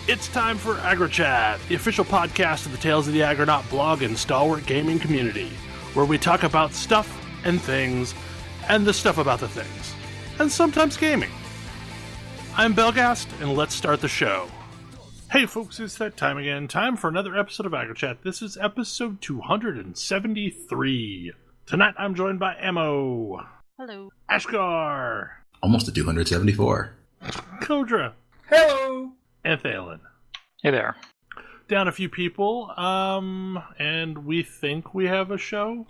It's time for AggroChat, the official podcast of the Tales of the Aggronaut blog and stalwart gaming community, where we talk about stuff and things, and the stuff about the things, and sometimes gaming. I'm Belgast, and let's start the show. Hey folks, it's that time again. Time for another episode of AggroChat. This is episode 273. Tonight I'm joined by Emo. Hello. Ashgar. Almost to 274. Kodra. Hello. And Thalen. Hey there. Down a few people, and we think we have a show.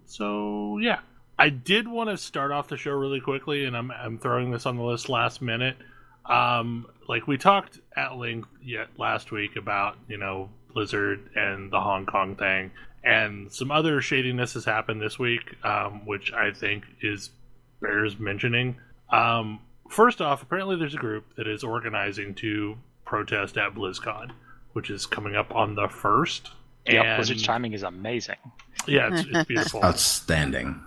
So yeah. I did want to start off the show really quickly, and I'm throwing this on the list last minute. Like we talked at length last week about, Blizzard and the Hong Kong thing, and some other shadiness has happened this week, which I think bears mentioning. First off, apparently there's a group that is organizing to protest at BlizzCon, which is coming up on the 1st. Yeah, Blizzard's timing is amazing. Yeah, it's beautiful. Outstanding.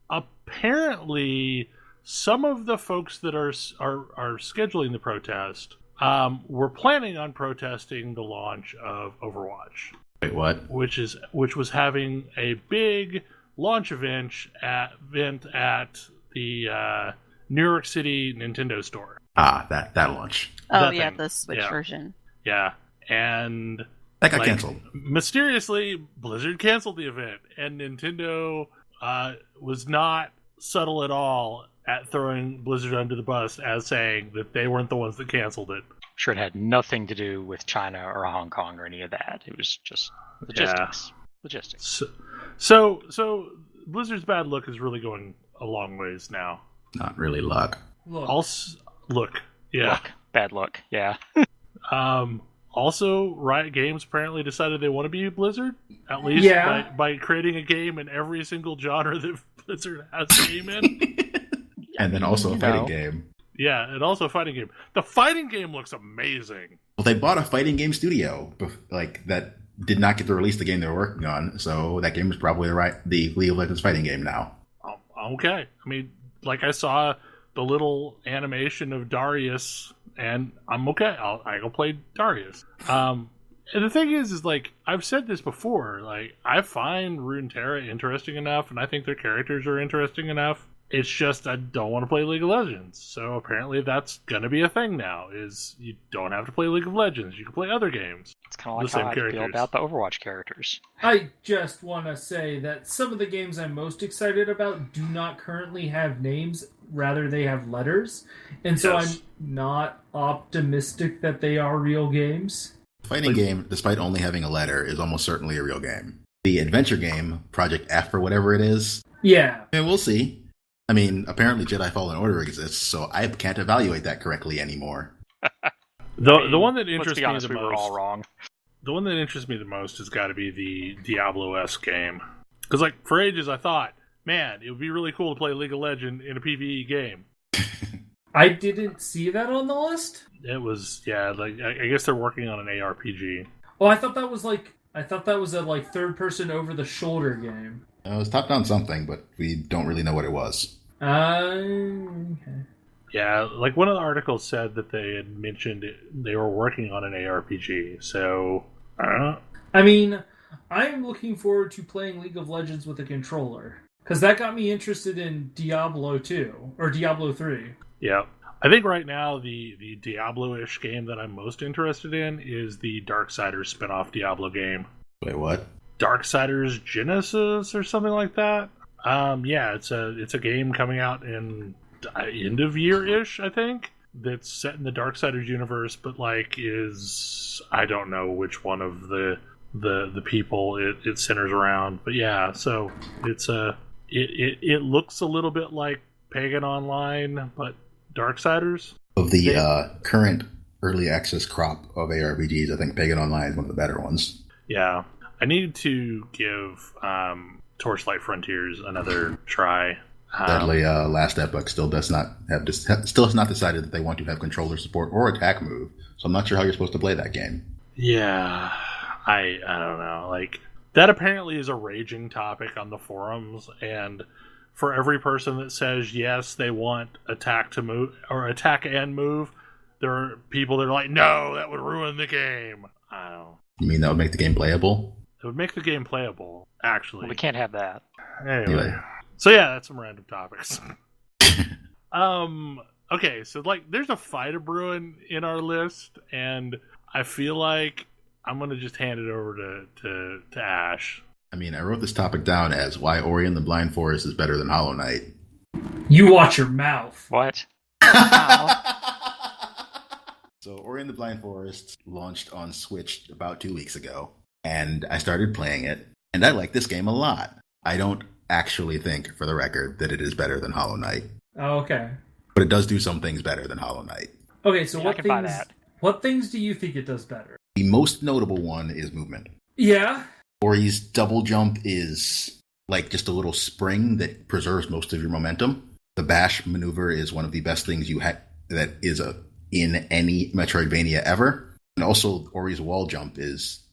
Apparently, some of the folks that are scheduling the protest were planning on protesting the launch of Overwatch. Wait, what? Which was having a big launch event at the New York City Nintendo store. That launch. Oh, yeah, the Switch version. Yeah, and that got canceled. Mysteriously, Blizzard canceled the event, and Nintendo was not subtle at all at throwing Blizzard under the bus as saying that they weren't the ones that canceled it. Sure, it had nothing to do with China or Hong Kong or any of that. It was just logistics. Yeah. Logistics. So Blizzard's bad luck is really going a long ways now. Not really luck. Look. Yeah. Bad luck. Yeah. Also, Riot Games apparently decided they want to be Blizzard, at least by creating a game in every single genre that Blizzard has a game in. And then also a fighting game. Yeah, and also a fighting game. The fighting game looks amazing. Well, they bought a fighting game studio that did not get to release the game they were working on, so that game is probably the League of Legends fighting game now. Okay. I mean, like I saw the little animation of Darius, and I'm okay. I go play Darius. And the thing is like I've said this before. Like I find Runeterra interesting enough, and I think their characters are interesting enough. It's just I don't want to play League of Legends. So apparently that's going to be a thing now. Is you don't have to play League of Legends. You can play other games. It's kind of like how I feel about the Overwatch characters. I just want to say that some of the games I'm most excited about do not currently have names. Rather, they have letters. And so I'm not optimistic that they are real games. Fighting game, despite only having a letter, is almost certainly a real game. The adventure game, Project F or whatever it is. Yeah. We'll see. I mean, apparently Jedi Fallen Order exists, so I can't evaluate that correctly anymore. The one that interests me the most, we were all wrong. The one that interests me the most has got to be the Diablo-esque game. Because, like, for ages I thought, man, it would be really cool to play League of Legends in a PvE game. I didn't see that on the list. It was, I guess they're working on an ARPG. Oh, I thought that was a third-person over-the-shoulder game. It was top-down something, but we don't really know what it was. Okay. Yeah, like one of the articles said that they had mentioned they were working on an ARPG, so I don't know. I mean, I'm looking forward to playing League of Legends with a controller, because that got me interested in Diablo 2, or Diablo 3. Yeah. I think right now the Diablo-ish game that I'm most interested in is the Darksiders spin-off Diablo game. Wait, what? Darksiders Genesis or something like that. Yeah, it's a game coming out in end of year-ish, I think, that's set in the Darksiders universe, but I don't know which one of the people it centers around. But yeah, so it looks a little bit like Pagan Online, but Darksiders. Of the current early access crop of ARPGs, I think Pagan Online is one of the better ones. Yeah. I need to give Torchlight Frontiers another try. Sadly, Last Epoch still has not decided that they want to have controller support or attack move. So I'm not sure how you're supposed to play that game. Yeah, I don't know. Like that apparently is a raging topic on the forums, and for every person that says yes, they want attack to move or attack and move, there are people that are like, no, that would ruin the game. I don't know. You mean that would make the game playable? It would make the game playable, actually. Well, we can't have that. Anyway. So yeah, that's some random topics. Okay, so like there's a fight brewing in our list, and I feel like I'm gonna just hand it over to Ash. I mean, I wrote this topic down as why Ori and the Blind Forest is better than Hollow Knight. You watch your mouth. What? So Ori and the Blind Forest launched on Switch about 2 weeks ago, and I started playing it, and I like this game a lot. I don't actually think, for the record, that it is better than Hollow Knight. Oh, okay. But it does do some things better than Hollow Knight. Okay, so yeah, what things do you think it does better? The most notable one is movement. Yeah. Ori's double jump is like just a little spring that preserves most of your momentum. The bash maneuver is one of the best things that is in any Metroidvania ever. And also, Ori's wall jump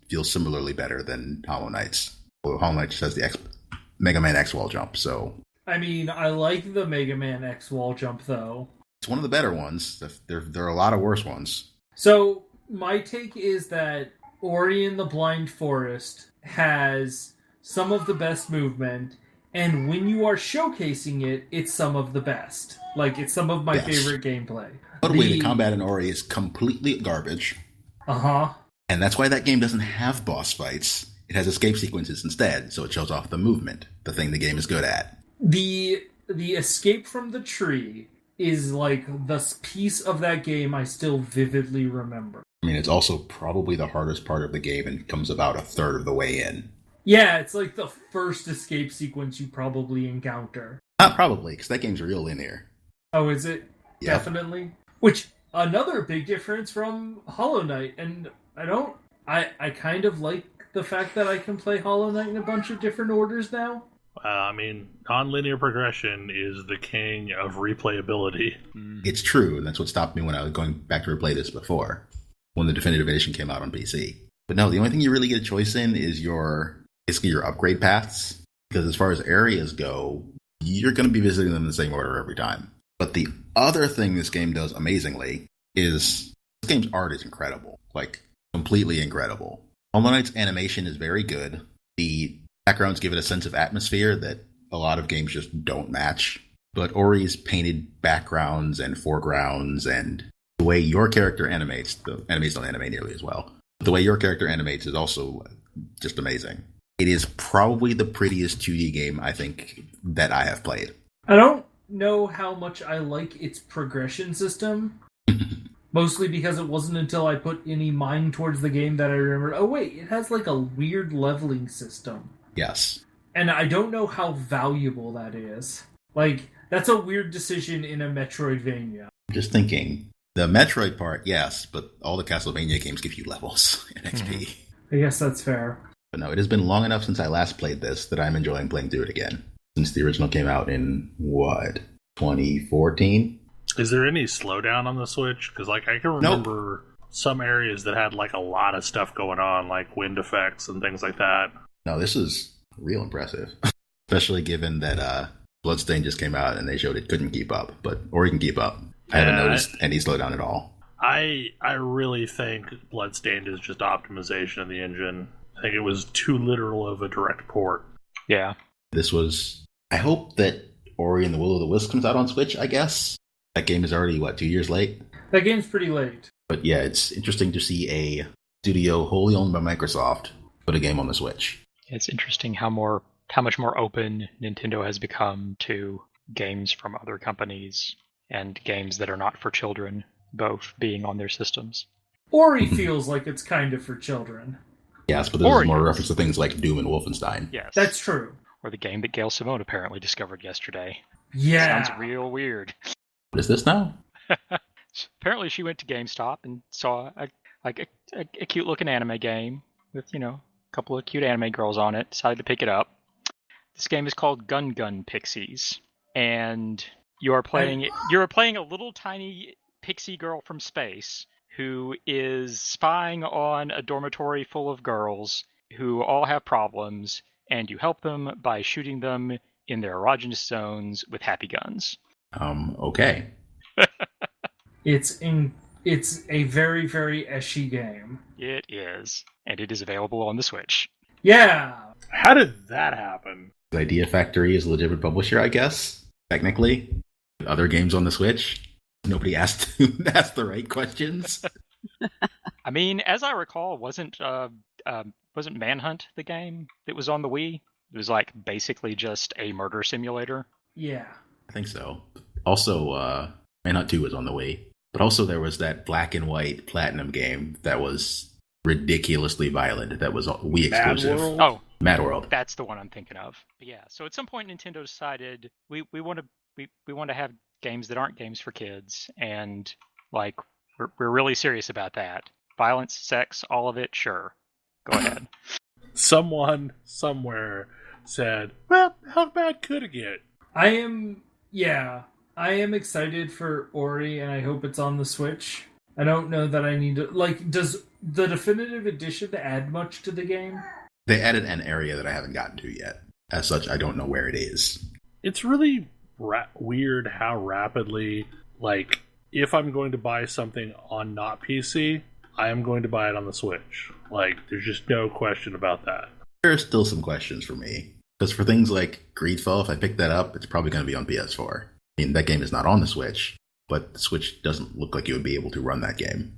feels similarly better than Hollow Knight's. Well, Hollow Knight just has the Mega Man X wall jump, so... I mean, I like the Mega Man X wall jump, though. It's one of the better ones. There are a lot of worse ones. So, my take is that Ori and the Blind Forest has some of the best movement, and when you are showcasing it, it's some of the best. Like, it's some of my favorite gameplay. By the way, the combat in Ori is completely garbage. Uh-huh. And that's why that game doesn't have boss fights. It has escape sequences instead, so it shows off the movement, the thing the game is good at. The escape from the tree is like the piece of that game I still vividly remember. I mean, it's also probably the hardest part of the game and comes about a third of the way in. Yeah, it's like the first escape sequence you probably encounter. Not probably, because that game's real linear. Oh, is it? Yep. Definitely. Which, another big difference from Hollow Knight, and I kind of like the fact that I can play Hollow Knight in a bunch of different orders now. I mean, non-linear progression is the king of replayability. It's true, and that's what stopped me when I was going back to replay this before, when the definitive edition came out on PC. But no, the only thing you really get a choice in is basically your upgrade paths, because as far as areas go, you're going to be visiting them in the same order every time. But the other thing this game does amazingly is this game's art is incredible, like completely incredible. Hollow Knight's animation is very good. The backgrounds give it a sense of atmosphere that a lot of games just don't match. But Ori's painted backgrounds and foregrounds and the way your character animates, the enemies don't animate nearly as well. But the way your character animates is also just amazing. It is probably the prettiest 2D game I think that I have played. I don't know how much I like its progression system. Mostly because it wasn't until I put any mind towards the game that I remembered, oh wait, it has like a weird leveling system. Yes. And I don't know how valuable that is. Like, that's a weird decision in a Metroidvania. Just thinking, the Metroid part, yes, but all the Castlevania games give you levels in XP. I guess that's fair. But no, it has been long enough since I last played this that I'm enjoying playing through it again. Since the original came out in, 2014? Is there any slowdown on the Switch? Because like I can remember some areas that had like a lot of stuff going on, like wind effects and things like that. No, this is real impressive. Especially given that Bloodstained just came out and they showed it couldn't keep up. But Ori can keep up. I haven't noticed any slowdown at all. I really think Bloodstained is just optimization of the engine. I think it was too literal of a direct port. Yeah. I hope that Ori and the Will of the Wisp comes out on Switch, I guess. That game is already, 2 years late? That game's pretty late. But yeah, it's interesting to see a studio wholly owned by Microsoft put a game on the Switch. It's interesting how much more open Nintendo has become to games from other companies and games that are not for children, both being on their systems. Ori feels like it's kind of for children. Yes, but this is more reference to things like Doom and Wolfenstein. Yes. That's true. Or the game that Gail Simone apparently discovered yesterday. Yeah. Sounds real weird. What is this now? Apparently she went to GameStop and saw a cute looking anime game with, a couple of cute anime girls on it, decided to pick it up. This game is called Gun Gun Pixies, and you are playing a little tiny pixie girl from space who is spying on a dormitory full of girls who all have problems, and you help them by shooting them in their erogenous zones with happy guns. Okay. It's It's a very, very eshy game. It is, and it is available on the Switch. Yeah! How did that happen? The Idea Factory is a legitimate publisher, I guess, technically. Other games on the Switch, nobody asked the right questions. I mean, as I recall, wasn't Manhunt the game that was on the Wii? It was like basically just a murder simulator. Yeah. I think so. Also, Manhunt 2 was on the Wii. But also there was that black and white Platinum game that was ridiculously violent. That was Wii exclusive. Mad World. That's the one I'm thinking of. But yeah, so at some point Nintendo decided we want to have games that aren't games for kids, and like we're really serious about that. Violence, sex, all of it, sure. Go ahead. Someone somewhere said, well, how bad could it get? I am excited for Ori, and I hope it's on the Switch. I don't know that I need to... Like, does the definitive edition add much to the game? They added an area that I haven't gotten to yet. As such, I don't know where it is. It's really weird how rapidly, like, if I'm going to buy something on not PC, I am going to buy it on the Switch. Like, there's just no question about that. There are still some questions for me. Because for things like Greedfall, if I pick that up, it's probably going to be on PS4. I mean, that game is not on the Switch, but the Switch doesn't look like it would be able to run that game.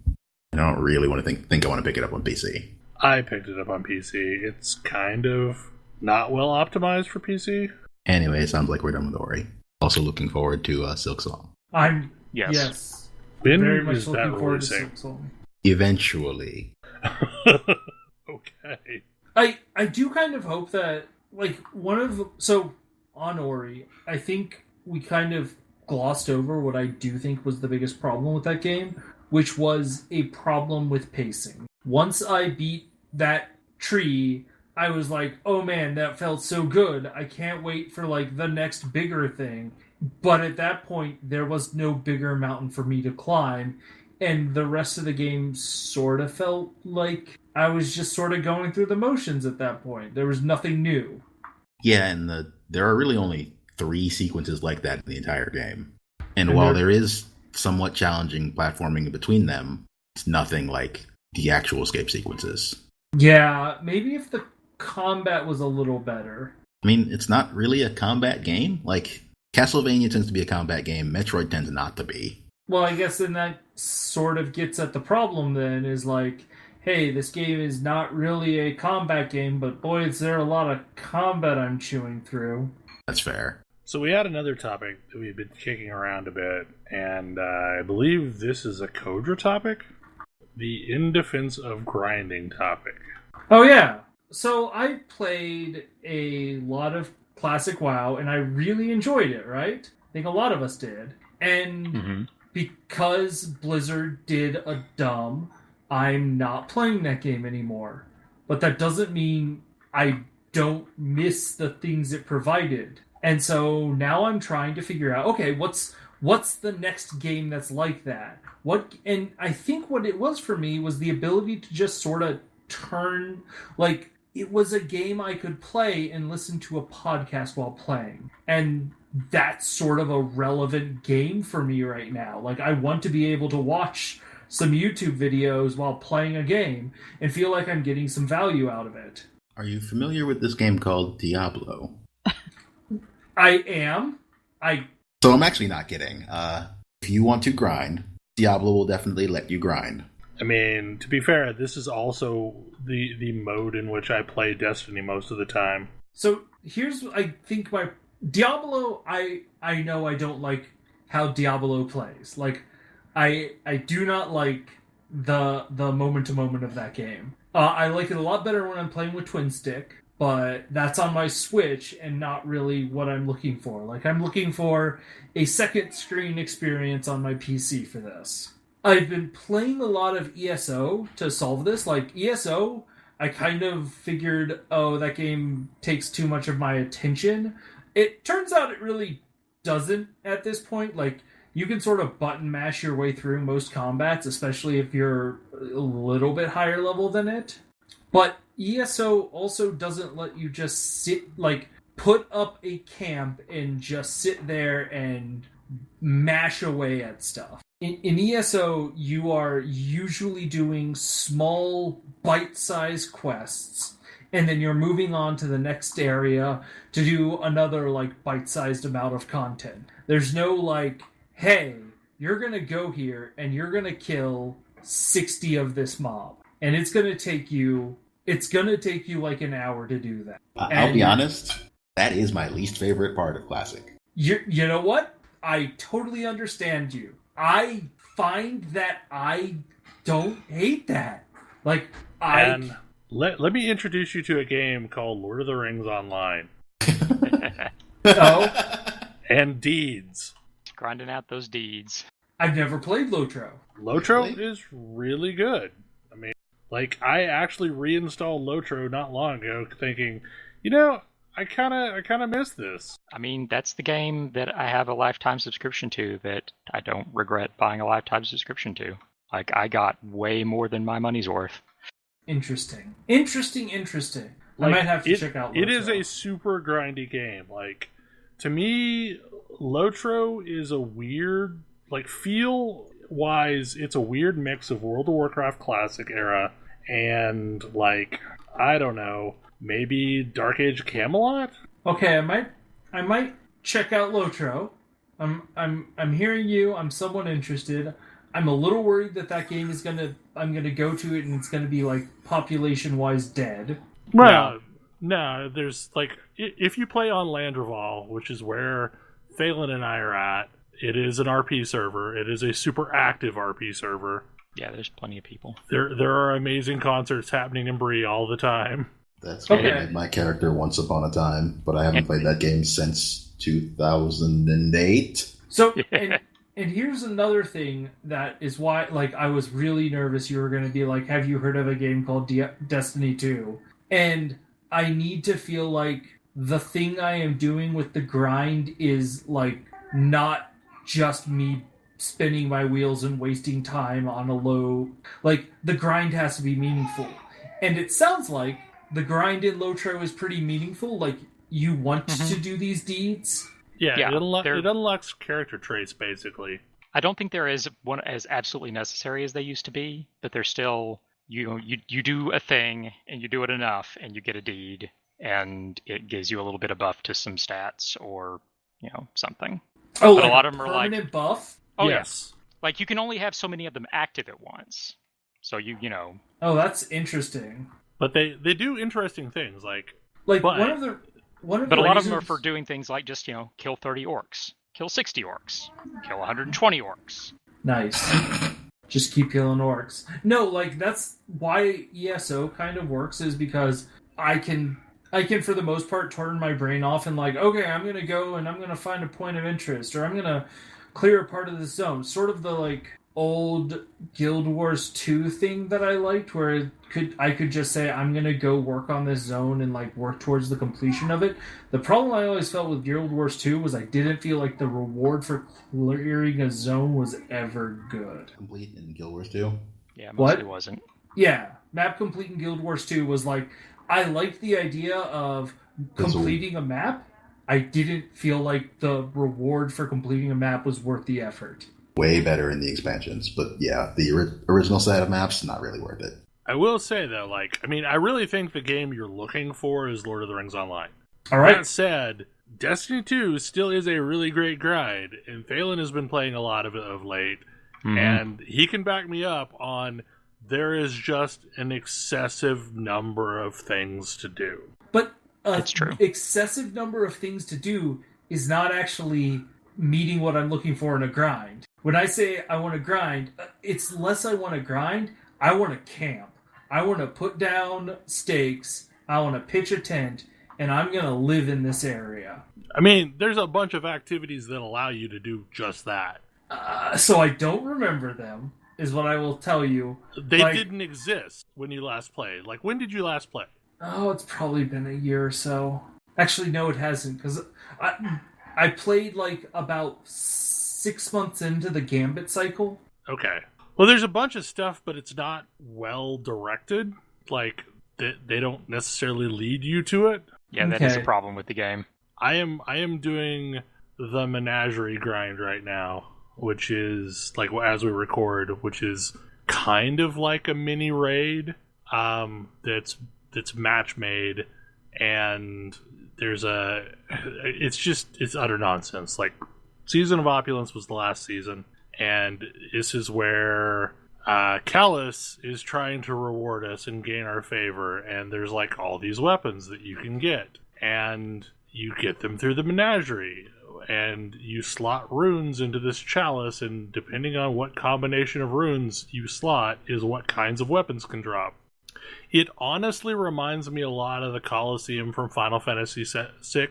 And I don't really want to think I want to pick it up on PC. I picked it up on PC. It's kind of not well optimized for PC. Anyway, it sounds like we're done with Ori. Also looking forward to Silksong. Yes. When very much is looking that forward to releasing? Silksong. Eventually. Okay. I do kind of hope that, like, on Ori, I think we kind of glossed over what I do think was the biggest problem with that game, which was a problem with pacing. Once I beat that tree, I was like, oh man, that felt so good. I can't wait for, like, the next bigger thing. But at that point, there was no bigger mountain for me to climb, and the rest of the game sort of felt like I was just sort of going through the motions at that point. There was nothing new. Yeah, and there are really only 3 sequences like that in the entire game. And while there is somewhat challenging platforming between them, it's nothing like the actual escape sequences. Yeah, maybe if the combat was a little better. I mean, it's not really a combat game. Like, Castlevania tends to be a combat game. Metroid tends not to be. Well, I guess then that sort of gets at the problem then, is like, hey, this game is not really a combat game, but boy, is there a lot of combat I'm chewing through. That's fair. So we had another topic that we've been kicking around a bit, and I believe this is a Kodra topic? The in defense of grinding topic. Oh, yeah. So I played a lot of classic WoW, and I really enjoyed it, right? I think a lot of us did. And because Blizzard did a dumb, I'm not playing that game anymore. But that doesn't mean I don't miss the things it provided. And so now I'm trying to figure out, okay, what's the next game that's like that? And I think what it was for me was the ability to just sort of turn, like, it was a game I could play and listen to a podcast while playing. And that's sort of a relevant game for me right now. Like, I want to be able to watch some YouTube videos while playing a game and feel like I'm getting some value out of it. Are you familiar with this game called Diablo? I am. So I'm actually not kidding. If you want to grind, Diablo will definitely let you grind. I mean, to be fair, this is also the mode in which I play Destiny most of the time. So here's, I think, my Diablo, I know I don't like how Diablo plays. Like, I do not like the moment-to-moment of that game. I like it a lot better when I'm playing with Twin Stick, but that's on my Switch and not really what I'm looking for. Like, I'm looking for a second screen experience on my PC for this. I've been playing a lot of ESO to solve this. Like, ESO, I kind of figured, oh, that game takes too much of my attention. It turns out it really doesn't at this point. Like, you can sort of button mash your way through most combats, especially if you're a little bit higher level than it. But ESO also doesn't let you just sit, like, put up a camp and just sit there and mash away at stuff. in ESO, you are usually doing small, bite-sized quests, and then you're moving on to the next area to do another, like, bite-sized amount of content. There's no, like, hey, you're going to go here, and you're going to kill 60 of this mob. And it's going to take you like an hour to do that. I'll be honest, that is my least favorite part of Classic. You know what? I totally understand you. I find that I don't hate that. Like, And let me introduce you to a game called Lord of the Rings Online. Oh? And Deeds. Grinding out those deeds. I've never played Lotro. Lotro is really good. I mean, like, I actually reinstalled Lotro not long ago thinking, I kind of miss this. I mean, that's the game that I have a lifetime subscription to that I don't regret buying a lifetime subscription to. Like, I got way more than my money's worth. Interesting. Like, I might have to check out Lotro. It is a super grindy game. Like, to me, Lotro is a weird, like, feel-wise, it's a weird mix of World of Warcraft Classic era and, like, I don't know, maybe Dark Age Camelot? Okay, I might check out Lotro. I'm hearing you. I'm somewhat interested. I'm a little worried that game is I'm gonna go to it and it's gonna be like population-wise dead. Well, no, there's like if you play on Landreval, which is where Thalen and I are at, it is an RP server. It is a super active RP server. Yeah, there's plenty of people. There are amazing concerts happening in Bree all the time. That's what I made my character once upon a time, but I haven't played that game since 2008. So, and here's another thing that is why, like, I was really nervous you were going to be like, have you heard of a game called Destiny 2? And I need to feel like the thing I am doing with the grind is, like, not just me spinning my wheels and wasting time on a low... Like, the grind has to be meaningful. And it sounds like the grind in Lotro is pretty meaningful. Like, you want to do these deeds. Yeah, it unlocks character traits, basically. I don't think they're as absolutely necessary as they used to be, but they're still... You do a thing, and you do it enough, and you get a deed, and it gives you a little bit of buff to some stats, or, something. Oh, but like a lot of them are like... permanent buff? Oh, yes. Yeah. Like, you can only have so many of them active at once. So, Oh, that's interesting. But they do interesting things, like... But a lot of them are for doing things like just, kill 30 orcs, kill 60 orcs, kill 120 orcs. Nice. Just keep killing orcs. No, like, that's why ESO kind of works, is because I can for the most part turn my brain off and like, okay, I'm going to go and I'm going to find a point of interest, or I'm going to clear a part of the zone. Sort of the, like, old Guild Wars 2 thing that I liked, where I could just say, I'm going to go work on this zone and, like, work towards the completion of it. The problem I always felt with Guild Wars 2 was I didn't feel like the reward for clearing a zone was ever good. Complete in Guild Wars 2? Yeah, mostly wasn't. Yeah, map complete in Guild Wars 2 was like, I liked the idea of completing a map. I didn't feel like the reward for completing a map was worth the effort. Way better in the expansions, but yeah, the original set of maps, not really worth it. I will say, though, I really think the game you're looking for is Lord of the Rings Online. All right. That said, Destiny 2 still is a really great grind, and Thalen has been playing a lot of it of late, and he can back me up on there is just an excessive number of things to do. But it's true. Excessive number of things to do is not actually meeting what I'm looking for in a grind. When I say I want to grind, it's less I want to grind, I want to camp. I want to put down stakes, I want to pitch a tent, and I'm going to live in this area. I mean, there's a bunch of activities that allow you to do just that. So I don't remember them, is what I will tell you. They didn't exist when you last played. Like, when did you last play? Oh, it's probably been a year or so. Actually, no, it hasn't, because I played, like, about 6 months into the Gambit cycle. Okay. Well, there's a bunch of stuff, but it's not well directed. Like, they don't necessarily lead you to it. Yeah, that is a problem with the game. I am doing the menagerie grind right now. which is like as we record, which is kind of like a mini raid that's match made, and there's it's utter nonsense. Like, Season of Opulence was the last season, and this is where Callus is trying to reward us and gain our favor, and there's like all these weapons that you can get, and you get them through the menagerie, and you slot runes into this chalice, and depending on what combination of runes you slot is what kinds of weapons can drop. It honestly reminds me a lot of the Colosseum from Final Fantasy VI,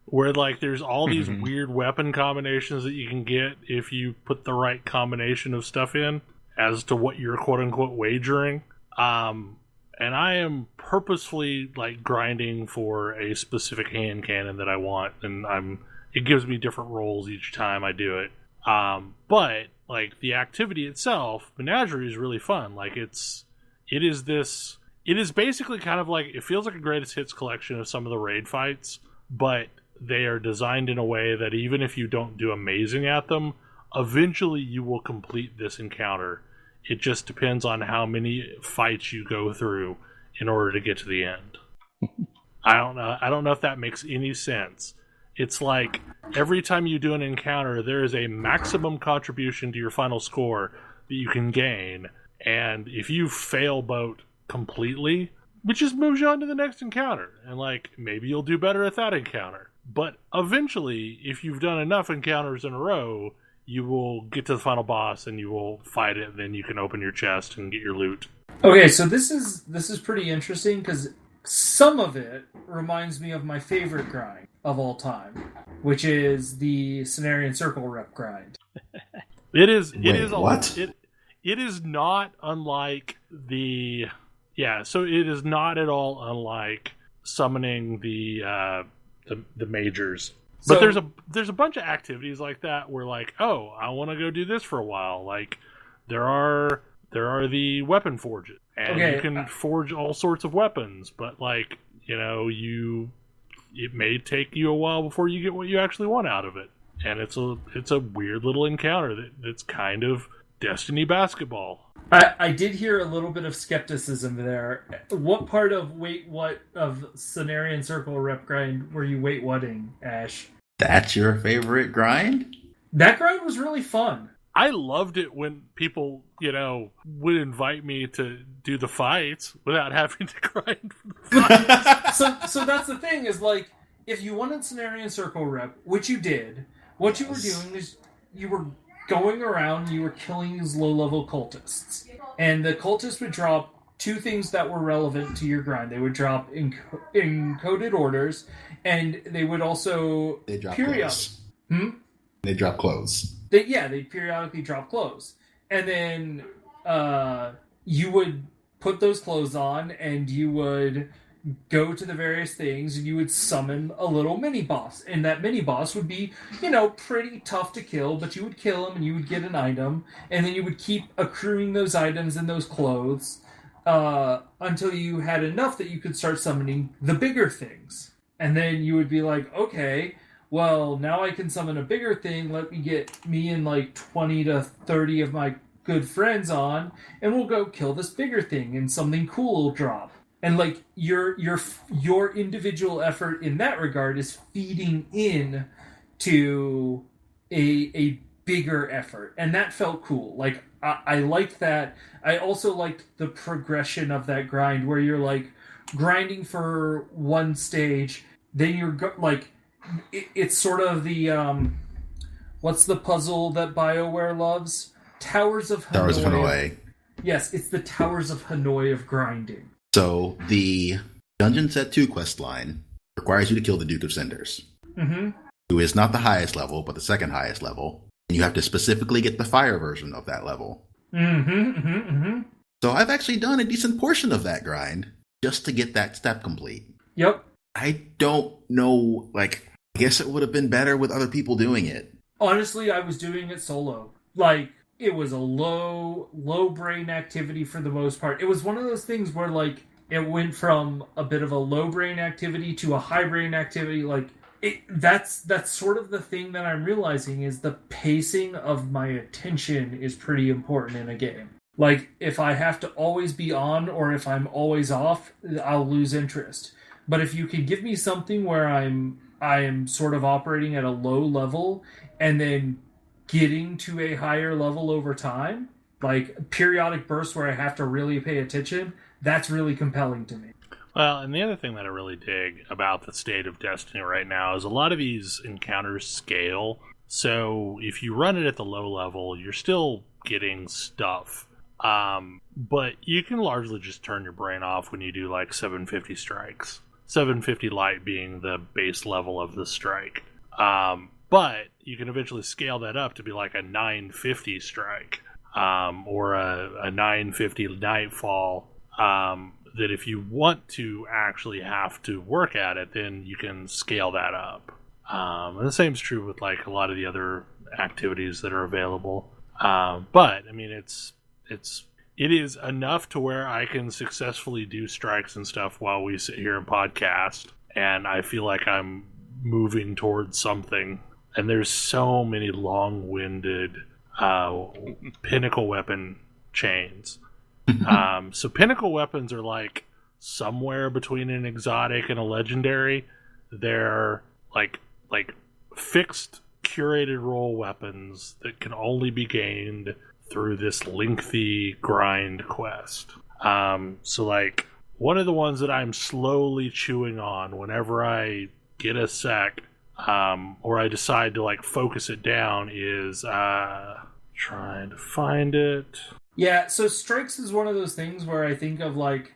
where like there's all these weird weapon combinations that you can get if you put the right combination of stuff in as to what you're quote-unquote wagering. And I am purposefully like grinding for a specific hand cannon that I want, and it gives me different rolls each time I do it. But like the activity itself, Menagerie, is really fun. Like it is basically kind of like, it feels like a greatest hits collection of some of the raid fights, but they are designed in a way that even if you don't do amazing at them, eventually you will complete this encounter. It just depends on how many fights you go through in order to get to the end. I don't know if that makes any sense. It's like every time you do an encounter, there is a maximum contribution to your final score that you can gain. And if you fail boat completely, it just moves you on to the next encounter. And like, maybe you'll do better at that encounter. But eventually, if you've done enough encounters in a row, you will get to the final boss and you will fight it, and then you can open your chest and get your loot. Okay, so this is pretty interesting because some of it reminds me of my favorite grind of all time, which is the Cenarian Circle Rep grind. It is not unlike the... Yeah, so it is not at all unlike summoning the majors. But there's a bunch of activities like that where like, oh, I want to go do this for a while. Like there are the weapon forges, and you can forge all sorts of weapons, but like, you know, it may take you a while before you get what you actually want out of it. And it's a weird little encounter that's kind of Destiny basketball. I did hear a little bit of skepticism there. What part of Cenarian Circle Rep grind were you whatting, Ash? That's your favorite grind? That grind was really fun. I loved it when people, you know, would invite me to do the fights without having to grind for the fights. So that's the thing, is like, if you wanted Cenarian Circle Rep, which you did, what you were doing is you were going around, you were killing these low-level cultists. And the cultists would drop two things that were relevant to your grind. They would drop encoded orders, and they would also... They drop clothes. They drop clothes. They'd periodically drop clothes. And then you would put those clothes on, and you would go to the various things, and you would summon a little mini-boss. And that mini-boss would be, you know, pretty tough to kill, but you would kill him, and you would get an item, and then you would keep accruing those items and those clothes until you had enough that you could start summoning the bigger things. And then you would be like, okay, well, now I can summon a bigger thing, let me get me and like 20 to 30 of my good friends on, and we'll go kill this bigger thing, and something cool will drop. And like your individual effort in that regard is feeding in to a bigger effort, and that felt cool. Like I liked that. I also liked the progression of that grind, where you're like grinding for one stage, then you're like it's sort of the what's the puzzle that BioWare loves? Towers of Hanoi. Yes, it's the Towers of Hanoi of grinding. So, the Dungeon Set 2 quest line requires you to kill the Duke of Cinders, who is not the highest level, but the second highest level. And you have to specifically get the fire version of that level. So I've actually done a decent portion of that grind just to get that step complete. Yep. I don't know, like, I guess it would have been better with other people doing it. Honestly, I was doing it solo. Like, it was a low brain activity for the most part. It was one of those things where, like, it went from a bit of a low brain activity to a high brain activity. Like, That's sort of the thing that I'm realizing is the pacing of my attention is pretty important in a game. Like, if I have to always be on or if I'm always off, I'll lose interest. But if you can give me something where I am sort of operating at a low level and then getting to a higher level over time, like periodic bursts where I have to really pay attention, that's really compelling to me. Well, and the other thing that I really dig about the state of Destiny right now is a lot of these encounters scale. So if you run it at the low level, you're still getting stuff. But you can largely just turn your brain off when you do like 750 strikes. 750 light being the base level of the strike. But you can eventually scale that up to be like a 950 strike. Or a 950 nightfall. That if you want to actually have to work at it, then you can scale that up. And the same is true with like a lot of the other activities that are available. But I mean, it is enough to where I can successfully do strikes and stuff while we sit here and podcast, and I feel like I'm moving towards something. And there's so many long-winded pinnacle weapon chains. So pinnacle weapons are like somewhere between an exotic and a legendary. They're like fixed curated role weapons that can only be gained through this lengthy grind quest. So like one of the ones that I'm slowly chewing on whenever I get a sec, or I decide to like focus it down is trying to find it. Yeah, so strikes is one of those things where I think of like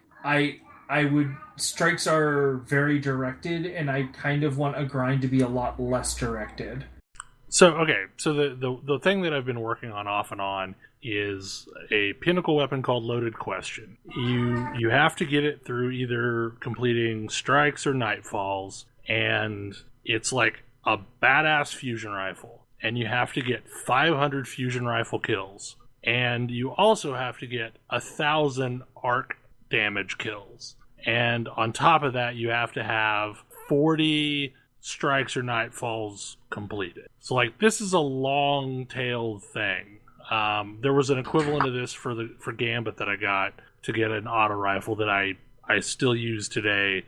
strikes are very directed, and I kind of want a grind to be a lot less directed. So the thing that I've been working on off and on is a pinnacle weapon called Loaded Question. You have to get it through either completing strikes or nightfalls, and it's like a badass fusion rifle, and you have to get 500 fusion rifle kills. And you also have to get 1,000 arc damage kills. And on top of that, you have to have 40 strikes or nightfalls completed. So, like, this is a long-tailed thing. There was an equivalent of this for Gambit that I got to get an auto rifle that I still use today.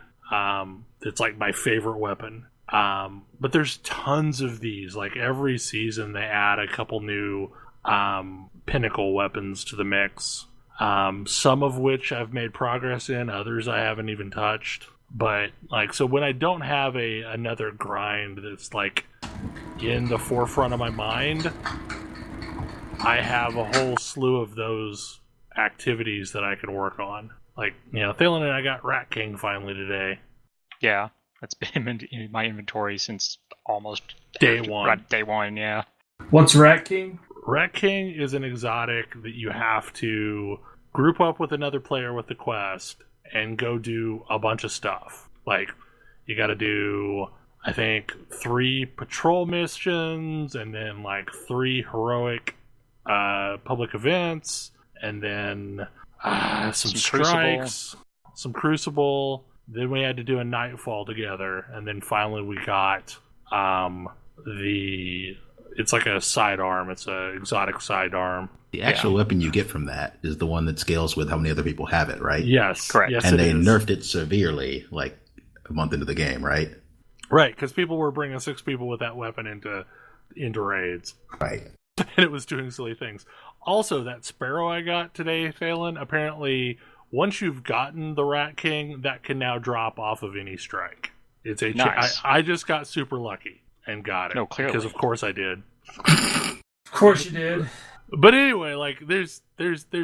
It's like my favorite weapon. But there's tons of these. Like, every season they add a couple new pinnacle weapons to the mix, some of which I've made progress in, others I haven't even touched. But like, so when I don't have another grind that's like in the forefront of my mind, I have a whole slew of those activities that I can work on. Like, you know, Thalen and I got Rat King finally today. Yeah, that's been in my inventory since almost day one. Day one, yeah. What's Rat King? Rat King is an exotic that you have to group up with another player with the quest and go do a bunch of stuff. Like, you gotta do, I think, 3 patrol missions, and then like 3 heroic public events, and then some strikes, some Crucible. Then we had to do a Nightfall together, and then finally we got it's like a sidearm. It's an exotic sidearm. The actual weapon you get from that is the one that scales with how many other people have it, right? Yes, correct. Yes, and they nerfed it severely, like a month into the game, right? Right, because people were bringing 6 people with that weapon into raids. Right. And it was doing silly things. Also, that Sparrow I got today, Thalen, apparently once you've gotten the Rat King, that can now drop off of any strike. It's a nice. I just got super lucky and got it. No, clearly. Because of course I did. Of course you did. But anyway, like there's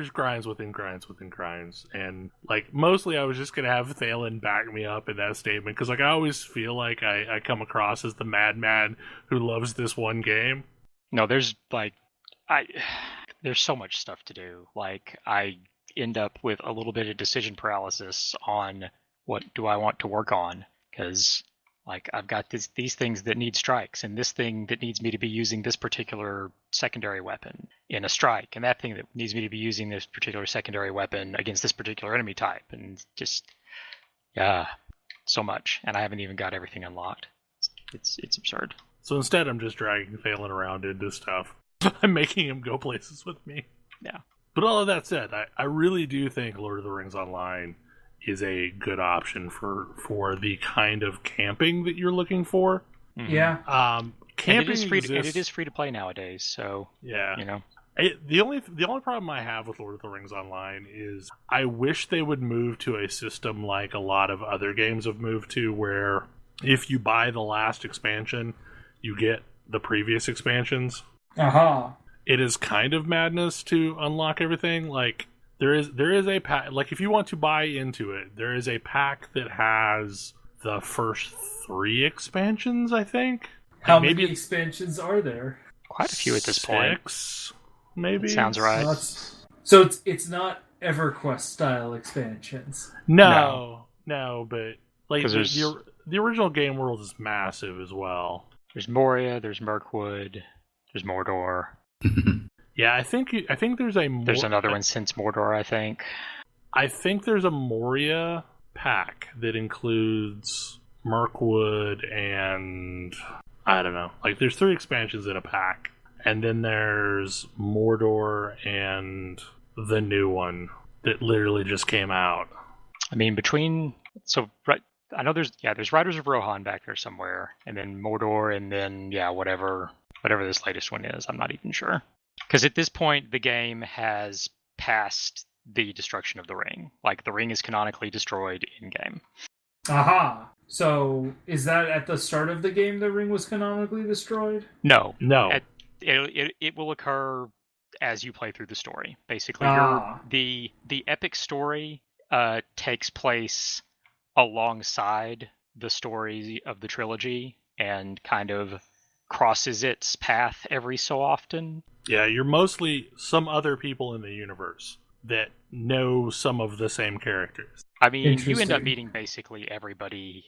grinds within grinds within grinds, and like mostly I was just gonna have Thalen back me up in that statement, because like I always feel like I come across as the madman who loves this one game. No, there's so much stuff to do. Like, I end up with a little bit of decision paralysis on what do I want to work on, because like I've got these things that need strikes, and this thing that needs me to be using this particular secondary weapon in a strike, and that thing that needs me to be using this particular secondary weapon against this particular enemy type, and just so much, and I haven't even got everything unlocked. It's absurd. So instead, I'm just dragging Thalen around into stuff. I'm making him go places with me. Yeah. But all of that said, I really do think Lord of the Rings Online is a good option for the kind of camping that you're looking for. Mm-hmm. Yeah. Camping and it is free to play nowadays, so yeah. The only problem I have with Lord of the Rings Online is I wish they would move to a system like a lot of other games have moved to, where if you buy the last expansion, you get the previous expansions. Aha. It is kind of madness to unlock everything. Like there is a pack. Like if you want to buy into it, there is a pack that has the first 3 expansions, I think. How many expansions are there? Quite a few at this point. 6, maybe. That sounds right. So it's not EverQuest style expansions. No, but like the original game world is massive as well. There's Moria, there's Mirkwood, there's Mordor. Yeah, I think there's there's another one since Mordor, I think. I think there's a Moria pack that includes Mirkwood and I don't know. Like there's 3 expansions in a pack. And then there's Mordor and the new one that literally just came out. I mean, I know there's Riders of Rohan back there somewhere, and then Mordor, and then whatever this latest one is, I'm not even sure. Because at this point, the game has passed the destruction of the ring. Like the ring is canonically destroyed in game. Aha. So is that at the start of the game the ring was canonically destroyed? No. It will occur as you play through the story. Basically, the epic story takes place alongside the story of the trilogy and kind of crosses its path every so often. Yeah, you're mostly some other people in the universe that know some of the same characters. I mean, you end up meeting basically everybody,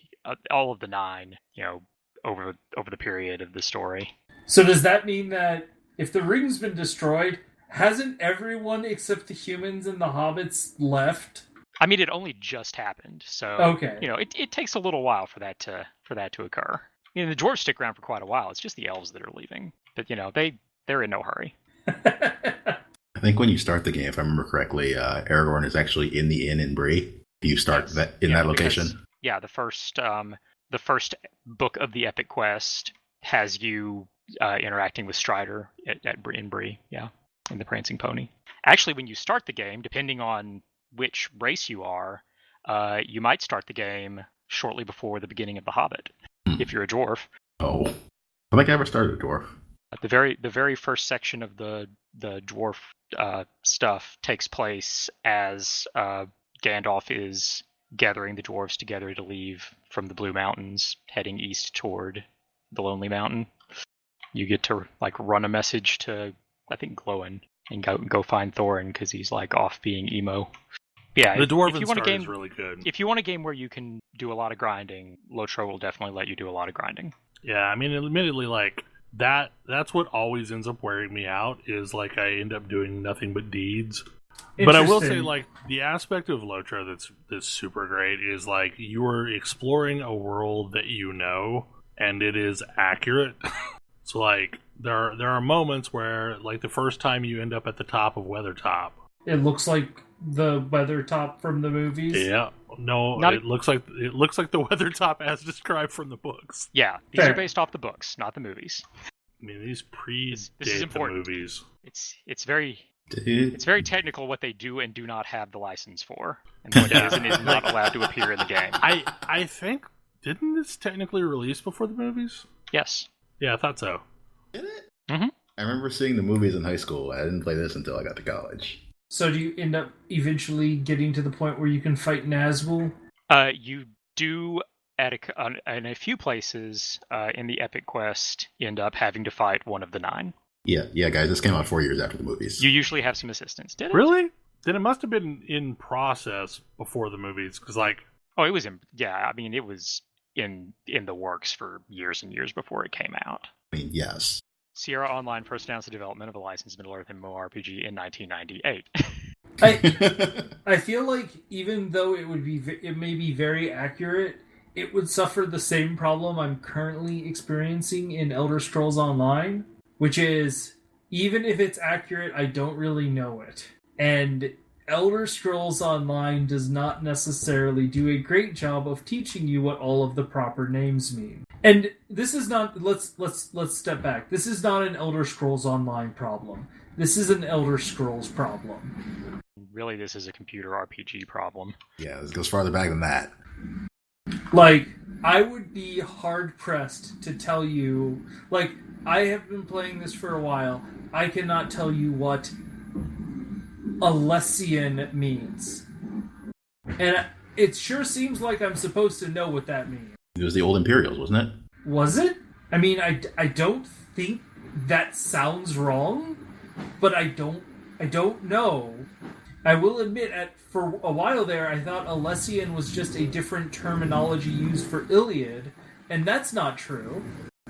all of the 9, over the period of the story. So does that mean that if the ring's been destroyed, hasn't everyone except the humans and the hobbits left? I mean, it only just happened, so okay. It takes a little while for that to occur. The dwarves stick around for quite a while. It's just the elves that are leaving, but they're in no hurry. I think when you start the game, if I remember correctly, Aragorn is actually in the inn in Bree. You start that location. Yeah, the first book of the epic quest has you interacting with Strider in Bree. Yeah, in the Prancing Pony. Actually, when you start the game, depending on which race you are, you might start the game shortly before the beginning of The Hobbit, if you're a dwarf. Oh, I don't think I ever started a dwarf. The very first section of the dwarf stuff takes place as Gandalf is gathering the dwarves together to leave from the Blue Mountains, heading east toward the Lonely Mountain. You get to run a message to, I think, Glowin and go find Thorin because he's off being emo. Yeah, the Dwarven start is really good. If you want a game where you can do a lot of grinding, Lotro will definitely let you do a lot of grinding. Yeah, I mean, admittedly, that's what always ends up wearing me out is I end up doing nothing but deeds. But I will say, the aspect of Lotro that's super great is you are exploring a world that you know, and it is accurate. So there are moments where the first time you end up at the top of Weathertop, it looks like the Weathertop from the movies. Yeah, no, it looks like the Weathertop as described from the books. Yeah, these are based off the books, not the movies. I mean, these predate the movies. It's very technical what they do and do not have the license for, and what is and is not allowed to appear in the game. I think, didn't this technically release before the movies? Yes. Yeah, I thought so. Did it? Mm-hmm. I remember seeing the movies in high school. I didn't play this until I got to college. So do you end up eventually getting to the point where you can fight Nazgul? You do in a few places in the Epic Quest end up having to fight one of the 9. Yeah, guys, this came out 4 years after the movies. You usually have some assistance. Did it? Really? Then it must have been in process before the movies, because it was in. Yeah, I mean, it was in the works for years and years before it came out. I mean, yes. Sierra Online first announced the development of a licensed Middle-earth MMORPG in 1998. I feel like even though it may be very accurate, it would suffer the same problem I'm currently experiencing in Elder Scrolls Online, which is, even if it's accurate, I don't really know it. And Elder Scrolls Online does not necessarily do a great job of teaching you what all of the proper names mean. And this is not, let's step back. This is not an Elder Scrolls Online problem. This is an Elder Scrolls problem. Really, this is a computer RPG problem. Yeah, this goes farther back than that. Like, I would be hard-pressed to tell you, like, I have been playing this for a while. I cannot tell you what Alessian means. And it sure seems like I'm supposed to know what that means. It was the old Imperials, wasn't it? Was it? I mean, I don't think that sounds wrong, but I don't know. I will admit, for a while there, I thought Alessian was just a different terminology used for Iliad, and that's not true.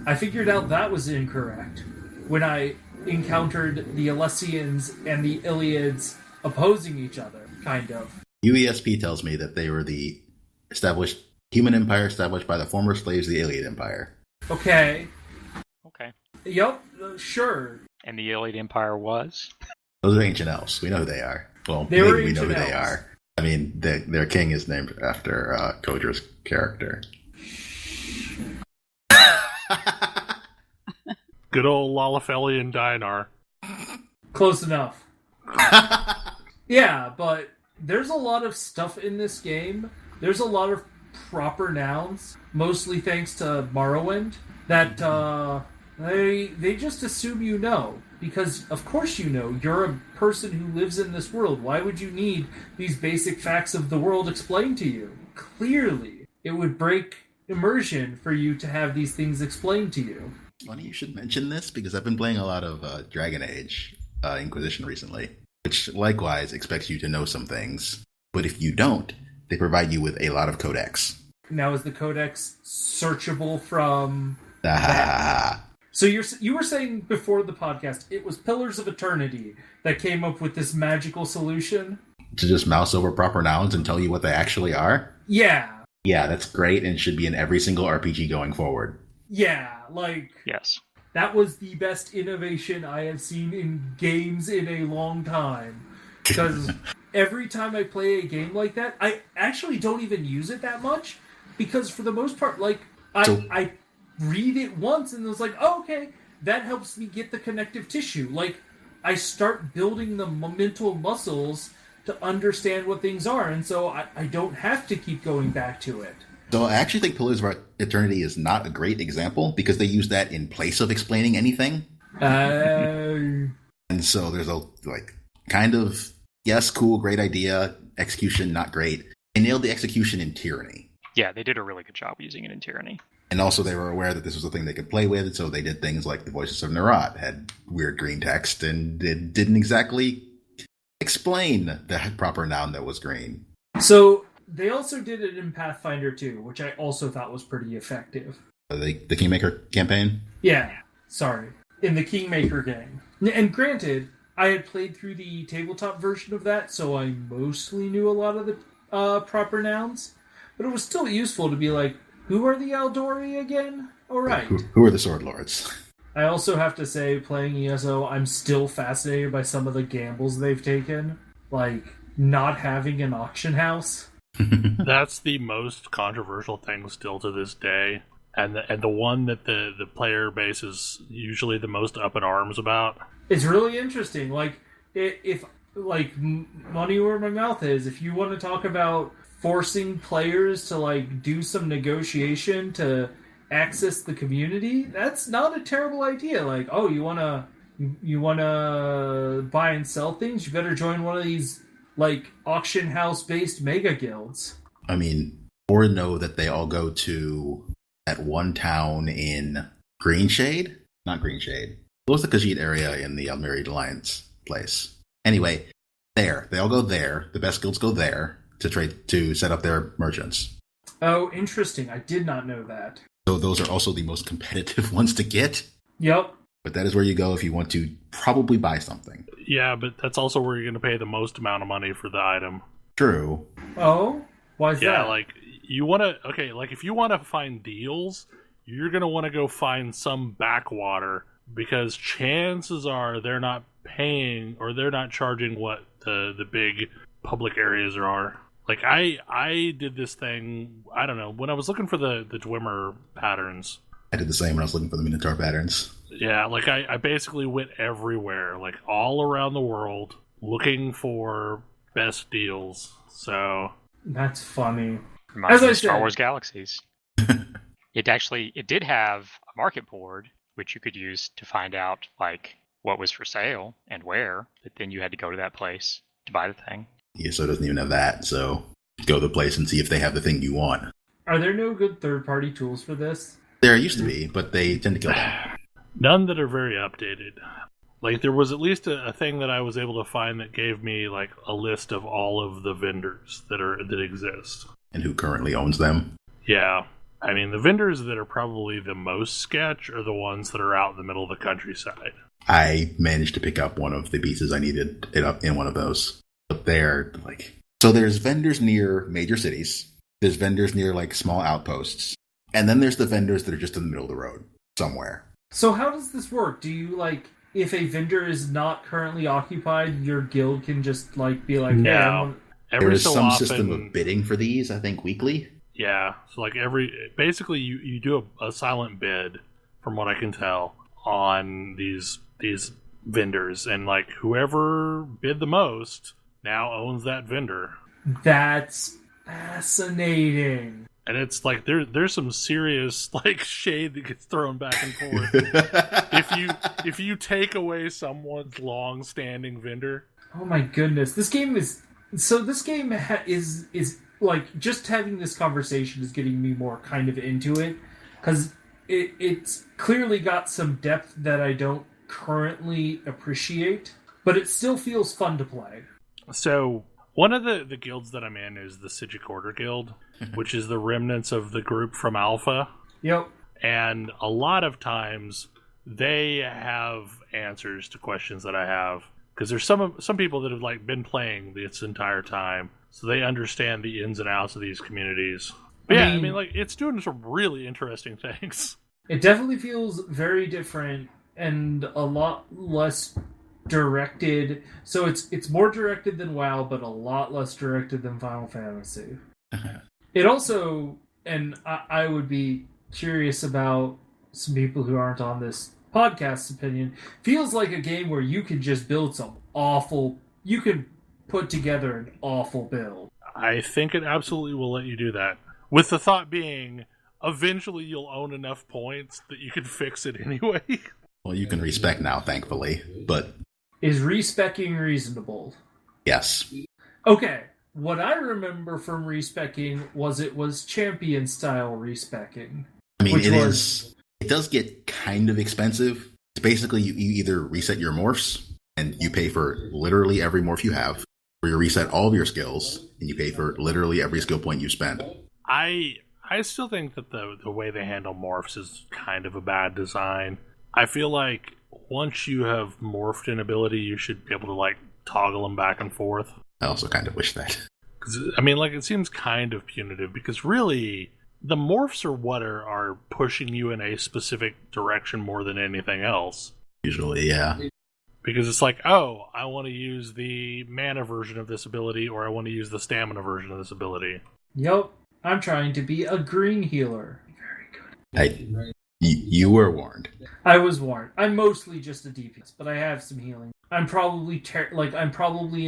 I figured out that was incorrect when I encountered the Alessians and the Iliads opposing each other, kind of. UESP tells me that they were the established human empire established by the former slaves of the Iliad Empire. Okay. Yep, sure. And the Iliad Empire was? Those are ancient elves. We know who they are. Well, they maybe we know who they are. I mean, their king is named after Kodra's character. Good old Lalafelian Dinar. Close enough. Yeah, but there's a lot of stuff in this game. There's a lot of proper nouns, mostly thanks to Morrowind, that they just assume you know. Because, of course you know, you're a person who lives in this world. Why would you need these basic facts of the world explained to you? Clearly, it would break immersion for you to have these things explained to you. Funny you should mention this, because I've been playing a lot of Dragon Age Inquisition recently, which likewise expects you to know some things. But if you don't, they provide you with a lot of codex. Now, is the codex searchable from... Ah. So you were saying before the podcast, it was Pillars of Eternity that came up with this magical solution? To just mouse over proper nouns and tell you what they actually are? Yeah. Yeah, that's great and should be in every single RPG going forward. Yeah, like... Yes. That was the best innovation I have seen in games in a long time. Because every time I play a game like that, I actually don't even use it that much. Because for the most part, like, I read it once and it's like, oh, okay, that helps me get the connective tissue. Like, I start building the mental muscles to understand what things are, and so I don't have to keep going back to it. So I actually think Pillars of Eternity is not a great example because they use that in place of explaining anything. And so there's a, like, kind of, yes, cool, great idea, execution, not great. They nailed the execution in Tyranny. Yeah, they did a really good job using it in Tyranny. And also they were aware that this was a thing they could play with, so they did things like the Voices of Nerat had weird green text, and it didn't exactly explain the proper noun that was green. So they also did it in Pathfinder 2, which I also thought was pretty effective. The Kingmaker campaign? Yeah, sorry. In the Kingmaker game. And granted, I had played through the tabletop version of that, so I mostly knew a lot of the proper nouns. But it was still useful to be like, who are the Aldori again? Alright. Who are the Sword Lords? I also have to say, playing ESO, I'm still fascinated by some of the gambles they've taken. Like, not having an auction house. That's the most controversial thing still to this day. And the one that the player base is usually the most up in arms about. It's really interesting. Like, if like, money where my mouth is, if you want to talk about forcing players to, like, do some negotiation to access the community, that's not a terrible idea. Like, oh, you wanna buy and sell things? You better join one of these, like, auction house based mega guilds. I mean, or know that they all go to that one town in Greenshade? Not Greenshade. It was the Khajiit area in the Almeriad Alliance place. Anyway, there. They all go there. The best guilds go there to trade, to set up their merchants. Oh, interesting. I did not know that. So those are also the most competitive ones to get. Yep. But that is where you go if you want to probably buy something. Yeah, but that's also where you're going to pay the most amount of money for the item. True. Oh? Why is that? Yeah, like, you want to if you want to find deals, you're going to want to go find some backwater, because chances are they're not paying or they're not charging what the big public areas are. Like I did this thing, I don't know, when I was looking for the Dwemer patterns. I did the same when I was looking for the Minotaur patterns. Yeah, like I basically went everywhere, like all around the world, looking for best deals. So that's funny. Reminds me of Star Wars Galaxies. It did have a market board which you could use to find out like what was for sale and where, but then you had to go to that place to buy the thing. Yeah, so it doesn't even have that. So go to the place and see if they have the thing you want. Are there no good third-party tools for this? There used to be, but they tend to kill them. None that are very updated. Like, there was at least a thing that I was able to find that gave me like a list of all of the vendors that exist and who currently owns them. Yeah, I mean, the vendors that are probably the most sketch are the ones that are out in the middle of the countryside. I managed to pick up one of the pieces I needed in one of those, but they're like, so there's vendors near major cities. There's vendors near like small outposts, and then there's the vendors that are just in the middle of the road somewhere. So how does this work? Do you like, if a vendor is not currently occupied, your guild can just like be like, no. Hey, there is some system of bidding for these, I think, weekly. Yeah, so like basically you do a silent bid, from what I can tell, on these vendors, and like whoever bid the most now owns that vendor. That's fascinating. And it's like there's some serious like shade that gets thrown back and forth if you take away someone's long-standing vendor. Oh my goodness, this game is like, just having this conversation is getting me more kind of into it, because it's clearly got some depth that I don't currently appreciate, but it still feels fun to play. So one of the guilds that I'm in is the Kodra guild, which is the remnants of the group from Alpha. Yep. And a lot of times they have answers to questions that I have, because there's some people that have like been playing this entire time, so they understand the ins and outs of these communities. But I mean, like, it's doing some really interesting things. It definitely feels very different and a lot less directed. So it's more directed than WoW, but a lot less directed than Final Fantasy. It also, and I would be curious about some people who aren't on this podcast's opinion, feels like a game where you can just build you can put together an awful build. I think it absolutely will let you do that, with the thought being eventually you'll own enough points that you can fix it anyway. Well, you can respec now, thankfully, but is respecking reasonable? Yes. Okay, what I remember from respecking was champion style respecking. I mean, it does get kind of expensive. It's basically you either reset your morphs and you pay for literally every morph you have, or you reset all of your skills and you pay for literally every skill point you spend. I still think that the way they handle morphs is kind of a bad design. I feel like once you have morphed an ability, you should be able to like toggle them back and forth. I also kind of wish that. 'Cause, I mean, like, it seems kind of punitive, because really the morphs are what are pushing you in a specific direction more than anything else. Usually, yeah. Because it's like, oh, I want to use the mana version of this ability, or I want to use the stamina version of this ability. Yep, I'm trying to be a green healer. Very good. You were warned. I was warned. I'm mostly just a DPS, but I have some healing. I'm probably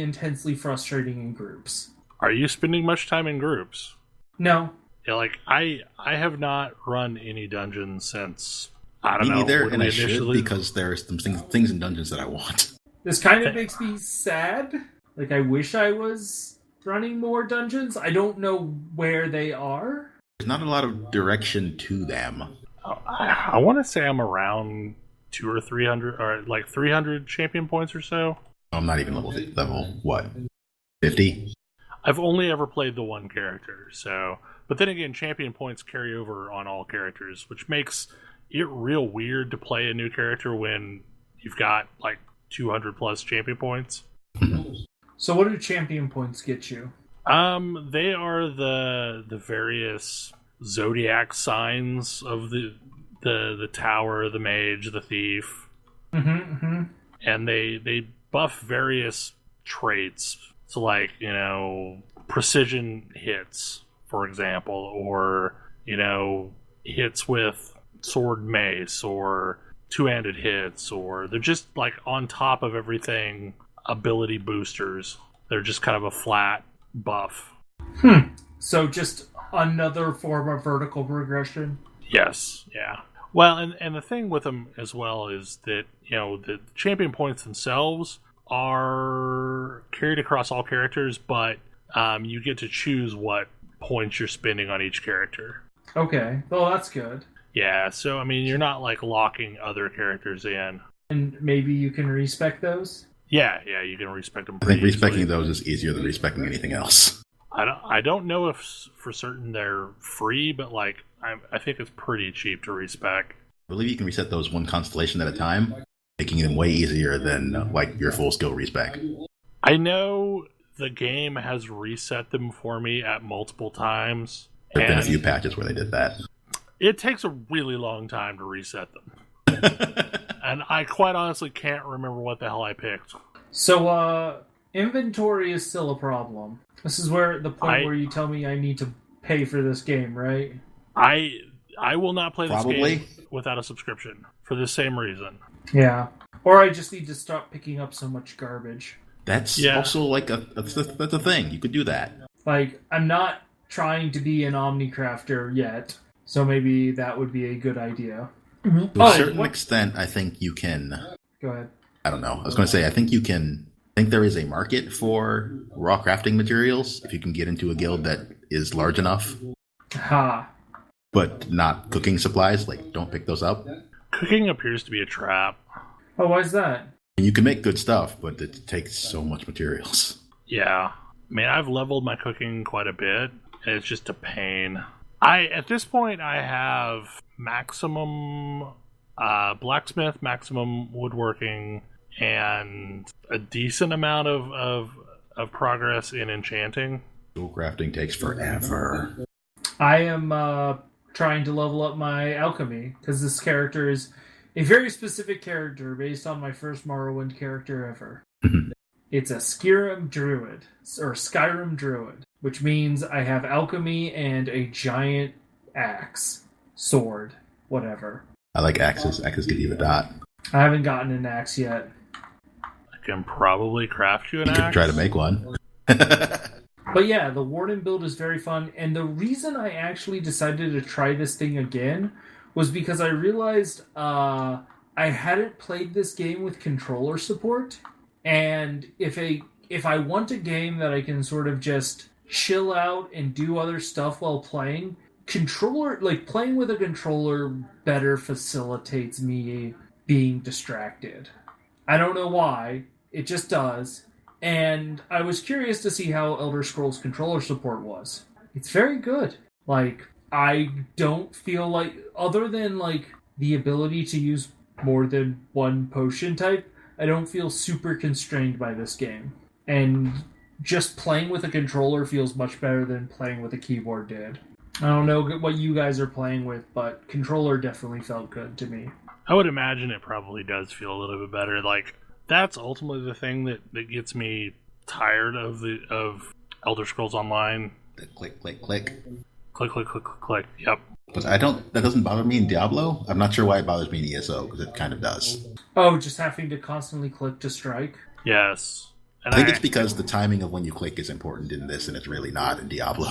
intensely frustrating in groups. Are you spending much time in groups? No. Yeah, like I have not run any dungeons since, I don't know. Me neither, and I should, because there's some things in dungeons that I want. This kind of makes me sad. Like, I wish I was running more dungeons. I don't know where they are. There's not a lot of direction to them. I want to say I'm around 200 or 300, or like 300 champion points or so. I'm not even level what? 50? I've only ever played the one character, so... But then again, champion points carry over on all characters, which makes it real weird to play a new character when you've got like 200 plus champion points. So what do champion points get you? They are the various zodiac signs of the tower, the mage, the thief, and they buff various traits. So, like, precision hits, for example, or hits with sword mace, or two-handed hits, or they're just like on top of everything. Ability boosters. They're just kind of a flat buff. So just another form of vertical progression? Yes, yeah. Well, and the thing with them as well is that, the champion points themselves are carried across all characters, but you get to choose what points you're spending on each character. Okay, well, that's good. Yeah, so, you're not, like, locking other characters in. And maybe you can respec those? Yeah, you can respec them. I think respecing those is easier than respecting anything else. I don't know if for certain they're free, but like I think it's pretty cheap to respec. I believe you can reset those one constellation at a time, making them way easier than like your full skill respec. I know the game has reset them for me at multiple times. There have been a few patches where they did that. It takes a really long time to reset them. And I quite honestly can't remember what the hell I picked. So, inventory is still a problem. This is where the point where you tell me I need to pay for this game, right? I will not play this Probably. game without a subscription for the same reason. Yeah. Or I just need to stop picking up so much garbage. That's also like that's a thing. You could do that. Like, I'm not trying to be an Omnicrafter yet, so maybe that would be a good idea. To a certain extent, I think you can... Go ahead. I don't know. I was going to say, I think you can... I think there is a market for raw crafting materials if you can get into a guild that is large enough. Ha. But not cooking supplies. Like, don't pick those up. Cooking appears to be a trap. Oh, why is that? You can make good stuff, but it takes so much materials. Yeah. I've leveled my cooking quite a bit, and it's just a pain. At this point, I have maximum blacksmith, maximum woodworking, and a decent amount of progress in enchanting. Tool crafting takes forever. I am trying to level up my alchemy, because this character is a very specific character based on my first Morrowind character ever. It's a Skyrim Druid, which means I have alchemy and a giant axe, sword, whatever. I like axes. Axes give you a dot. I haven't gotten an axe yet. I can probably craft you an axe. You could try to make one. But yeah, the Warden build is very fun, and the reason I actually decided to try this thing again was because I realized I hadn't played this game with controller support, and if I want a game that I can sort of just chill out and do other stuff while playing, playing with a controller better facilitates me being distracted. I don't know why, it just does. And I was curious to see how Elder Scrolls controller support was. It's very good. Like, I don't feel like, other than like the ability to use more than one potion type, I don't feel super constrained by this game. And just playing with a controller feels much better than playing with a keyboard did. I don't know what you guys are playing with, but controller definitely felt good to me. I would imagine it probably does feel a little bit better. Like, that's ultimately the thing that gets me tired of Elder Scrolls Online. The click, click, click. Click, click, click, click, click. Yep. But that doesn't bother me in Diablo. I'm not sure why it bothers me in ESO, because it kind of does. Oh, just having to constantly click to strike? Yes. And I think it's because the timing of when you click is important in this, and it's really not in Diablo.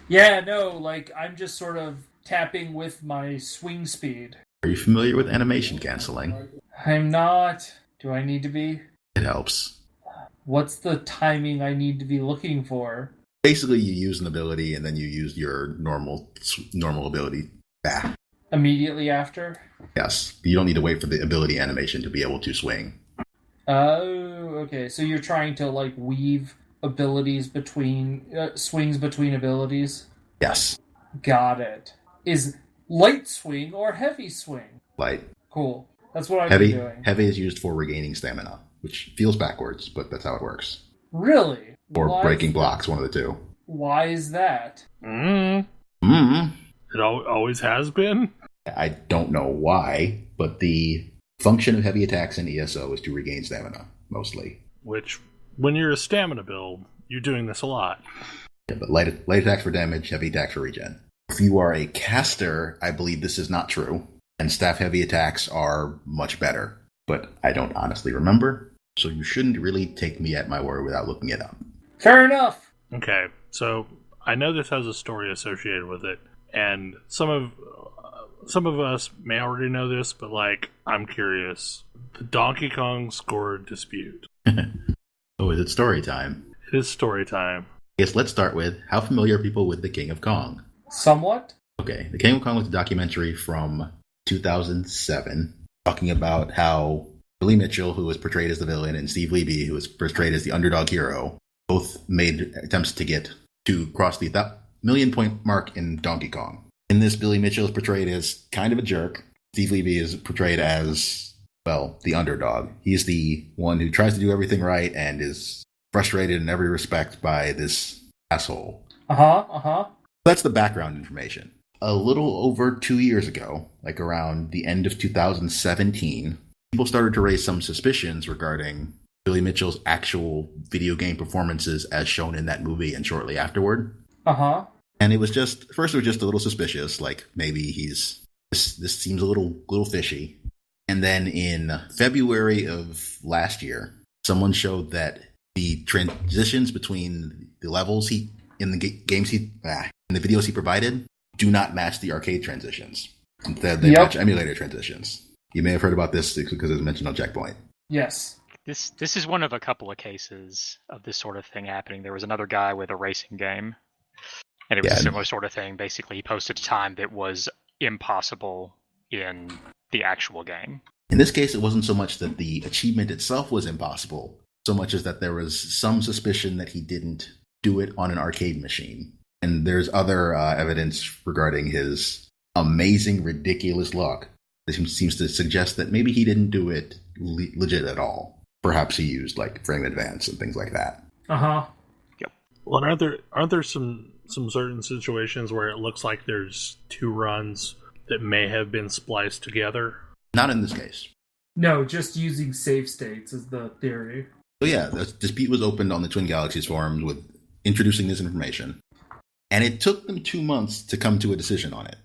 Yeah, no, like, I'm just sort of tapping with my swing speed. Are you familiar with animation canceling? I'm not. Do I need to be? It helps. What's the timing I need to be looking for? Basically, you use an ability, and then you use your normal ability. Immediately after? Yes. You don't need to wait for the ability animation to be able to swing. Oh, okay. So you're trying to, like, weave abilities between... swings between abilities? Yes. Got it. Is light swing or heavy swing? Light. Cool. That's what I've been doing. Heavy is used for regaining stamina, which feels backwards, but that's how it works. Really? Or breaking blocks, one of the two. Why is that? It always has been. I don't know why, but the function of heavy attacks in ESO is to regain stamina, mostly. Which, when you're a stamina build, you're doing this a lot. Yeah, but light attacks for damage, heavy attacks for regen. If you are a caster, I believe this is not true, and staff heavy attacks are much better. But I don't honestly remember, so you shouldn't really take me at my word without looking it up. Fair enough. Okay, so I know this has a story associated with it, and some of us may already know this, but I'm curious. The Donkey Kong score dispute. Oh, is it story time? It is story time. Yes, let's start with, how familiar are people with The King of Kong? Somewhat. Okay, The King of Kong was a documentary from 2007, talking about how Billy Mitchell, who was portrayed as the villain, and Steve Levy, who was portrayed as the underdog hero, both made attempts to cross the 1,000,000-point mark in Donkey Kong. In this, Billy Mitchell is portrayed as kind of a jerk. Steve Levy is portrayed as, well, the underdog. He's the one who tries to do everything right and is frustrated in every respect by this asshole. That's the background information. A little over 2 years ago, around the end of 2017, people started to raise some suspicions regarding Billy Mitchell's actual video game performances as shown in that movie and shortly afterward. And it was just a little suspicious, maybe this seems a little fishy. And then in February of last year, someone showed that the transitions between the levels in the videos he provided do not match the arcade transitions. Instead, they match emulator transitions. You may have heard about this because it was mentioned on Checkpoint. Yes. This is one of a couple of cases of this sort of thing happening. There was another guy with a racing game, and it was a similar sort of thing. Basically, he posted a time that was impossible in the actual game. In this case, it wasn't so much that the achievement itself was impossible, so much as that there was some suspicion that he didn't do it on an arcade machine. And there's other evidence regarding his amazing, ridiculous luck. This seems to suggest that maybe he didn't do it legit at all. Perhaps he used frame advance and things like that. Yep. Well, aren't there some certain situations where it looks like there's two runs that may have been spliced together? Not in this case. No, just using save states is the theory. So yeah, the dispute was opened on the Twin Galaxies forums with introducing this information. And it took them 2 months to come to a decision on it,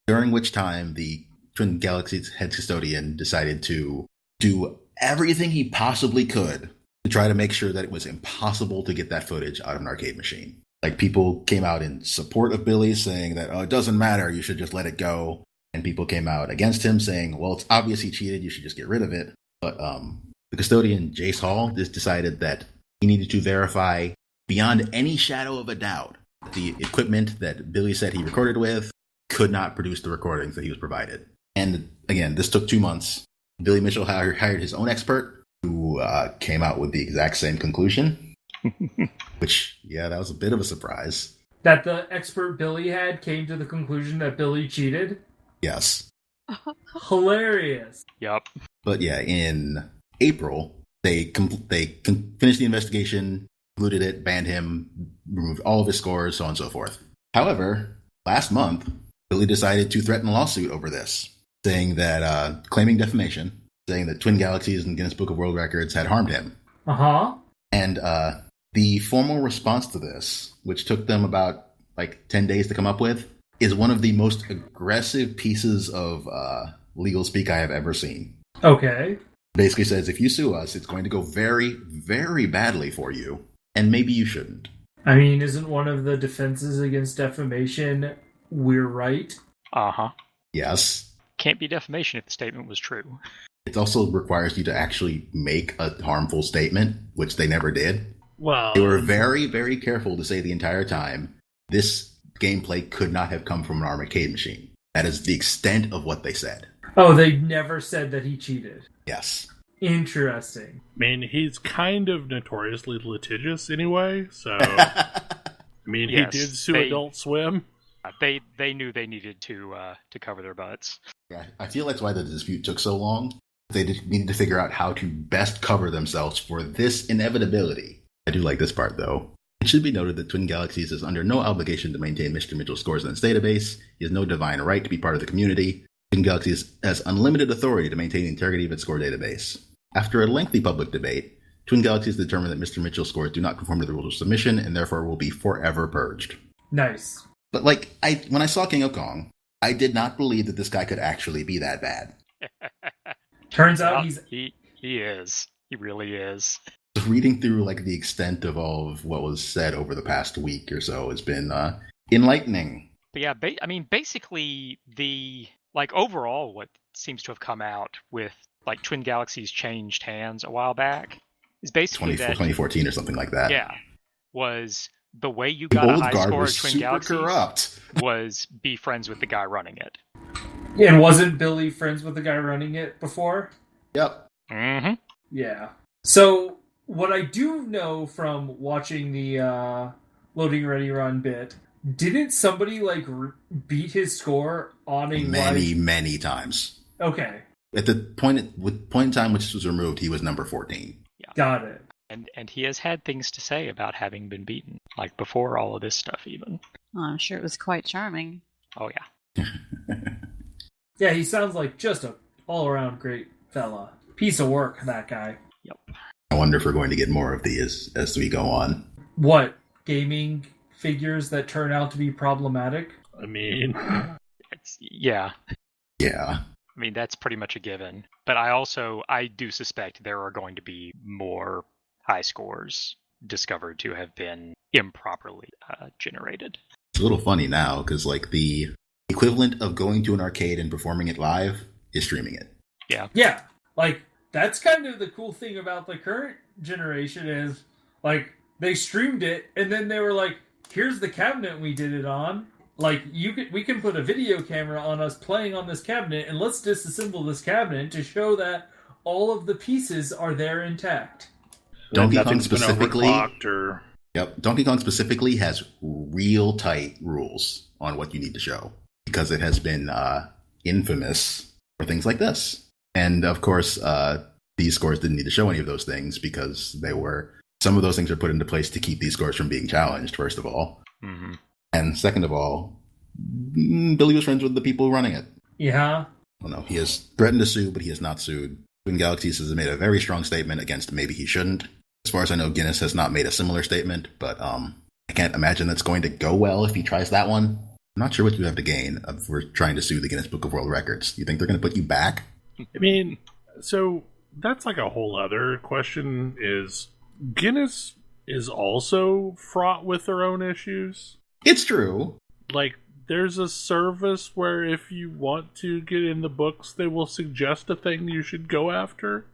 during which time the Twin Galaxies head custodian decided to do everything he possibly could to try to make sure that it was impossible to get that footage out of an arcade machine. People came out in support of Billy, saying that, it doesn't matter, you should just let it go. And people came out against him, saying, well, it's obvious he cheated, you should just get rid of it. But the custodian, Jace Hall, just decided that he needed to verify beyond any shadow of a doubt the equipment that Billy said he recorded with could not produce the recordings that he was provided. And again, this took 2 months. Billy Mitchell hired his own expert who came out with the exact same conclusion. Which, that was a bit of a surprise. That the expert Billy had came to the conclusion that Billy cheated? Yes. Hilarious. Yep. But in April, they finished the investigation, concluded it, banned him, removed all of his scores, so on and so forth. However, last month, Billy decided to threaten a lawsuit over this, saying that, claiming defamation, saying that Twin Galaxies and Guinness Book of World Records had harmed him. And the formal response to this, which took them about 10 days to come up with, is one of the most aggressive pieces of legal speak I have ever seen. Okay. Basically says, if you sue us, it's going to go very, very badly for you, and maybe you shouldn't. I mean, isn't one of the defenses against defamation, we're right? Yes. Can't be defamation if the statement was true. It also requires you to actually make a harmful statement, which they never did. Well, they were very, very careful to say the entire time, this gameplay could not have come from an arcade machine. That is the extent of what they said. Oh, they never said that he cheated. Yes. Interesting. I mean, he's kind of notoriously litigious anyway, so... he did sue Adult Swim. They knew they needed to cover their butts. Yeah, I feel that's why the dispute took so long. They needed to figure out how to best cover themselves for this inevitability. I do like this part, though. It should be noted that Twin Galaxies is under no obligation to maintain Mr. Mitchell's scores in its database. He has no divine right to be part of the community. Twin Galaxies has unlimited authority to maintain the integrity of its score database. After a lengthy public debate, Twin Galaxies determined that Mr. Mitchell's scores do not conform to the rules of submission and therefore will be forever purged. Nice. But when I saw King of Kong, I did not believe that this guy could actually be that bad. Turns out he is. He really is. Reading through the extent of all of what was said over the past week or so has been enlightening. But yeah, basically the overall what seems to have come out with Twin Galaxies changed hands a while back is basically 2014 or something like that. Yeah, was the way you got a high score at Twin Galaxies corrupt. Was be friends with the guy running it. Yeah, and wasn't Billy friends with the guy running it before? Yep. Mm-hmm. Yeah. So what I do know from watching the Loading Ready Run bit, didn't somebody beat his score on a many times? Okay. At the point in time which was removed, he was number 14. Yeah. Got it. And he has had things to say about having been beaten, before all of this stuff even. Well, I'm sure it was quite charming. Oh yeah. Yeah, he sounds like just a all-around great fella. Piece of work, that guy. Yep. I wonder if we're going to get more of these as we go on. What? Gaming figures that turn out to be problematic? I mean... Yeah. Yeah. I mean, that's pretty much a given. But I do suspect there are going to be more high scores discovered to have been improperly generated. It's a little funny now, because the equivalent of going to an arcade and performing it live is streaming it. Yeah. Yeah. That's kind of the cool thing about the current generation is, they streamed it, and then they were like, here's the cabinet we did it on. We can put a video camera on us playing on this cabinet, and let's disassemble this cabinet to show that all of the pieces are there intact. Donkey Kong specifically... Yep, Donkey Kong specifically has real tight rules on what you need to show, because it has been infamous for things like this. And of course, these scores didn't need to show any of those things because some of those things are put into place to keep these scores from being challenged, first of all. Mm-hmm. And second of all, Billy was friends with the people running it. Yeah. Well, no, he has threatened to sue, but he has not sued. Twin Galaxies has made a very strong statement against maybe he shouldn't. As far as I know, Guinness has not made a similar statement, but I can't imagine that's going to go well if he tries that one. I'm not sure what you have to gain for trying to sue the Guinness Book of World Records. You think they're going to put you back? I mean, so that's a whole other question is Guinness is also fraught with their own issues. It's true. There's a service where if you want to get in the books, they will suggest a thing you should go after.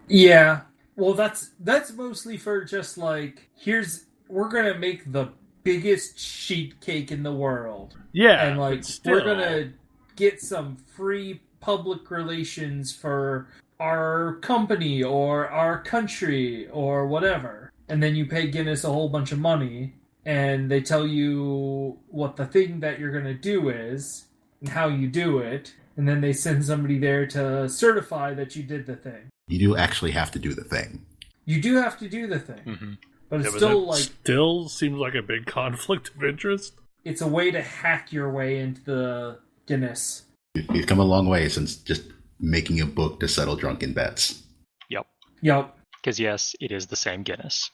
Yeah. Well, that's mostly for just we're gonna make the biggest sheet cake in the world. Yeah. And we're gonna get some free public relations for our company or our country or whatever. And then you pay Guinness a whole bunch of money and they tell you what the thing that you're gonna do is and how you do it. And then they send somebody there to certify that you did the thing. You do actually have to do the thing. You do have to do the thing. Mm-hmm. But it's still seems like a big conflict of interest. It's a way to hack your way into the Guinness. You've come a long way since just making a book to settle drunken bets. Yep. Because yes, it is the same Guinness.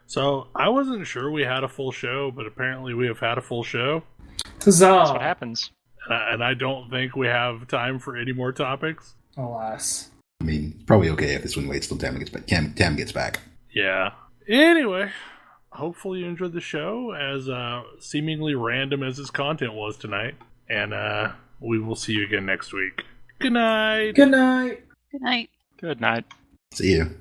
So I wasn't sure we had a full show, but apparently we have had a full show. Huzzah! That's what happens. And I don't think we have time for any more topics. Alas. I mean, probably okay if this one waits till Tam gets back. Yeah. Anyway, hopefully you enjoyed the show, as seemingly random as its content was tonight. And we will see you again next week. Good night. Good night. Good night. Good night. See you.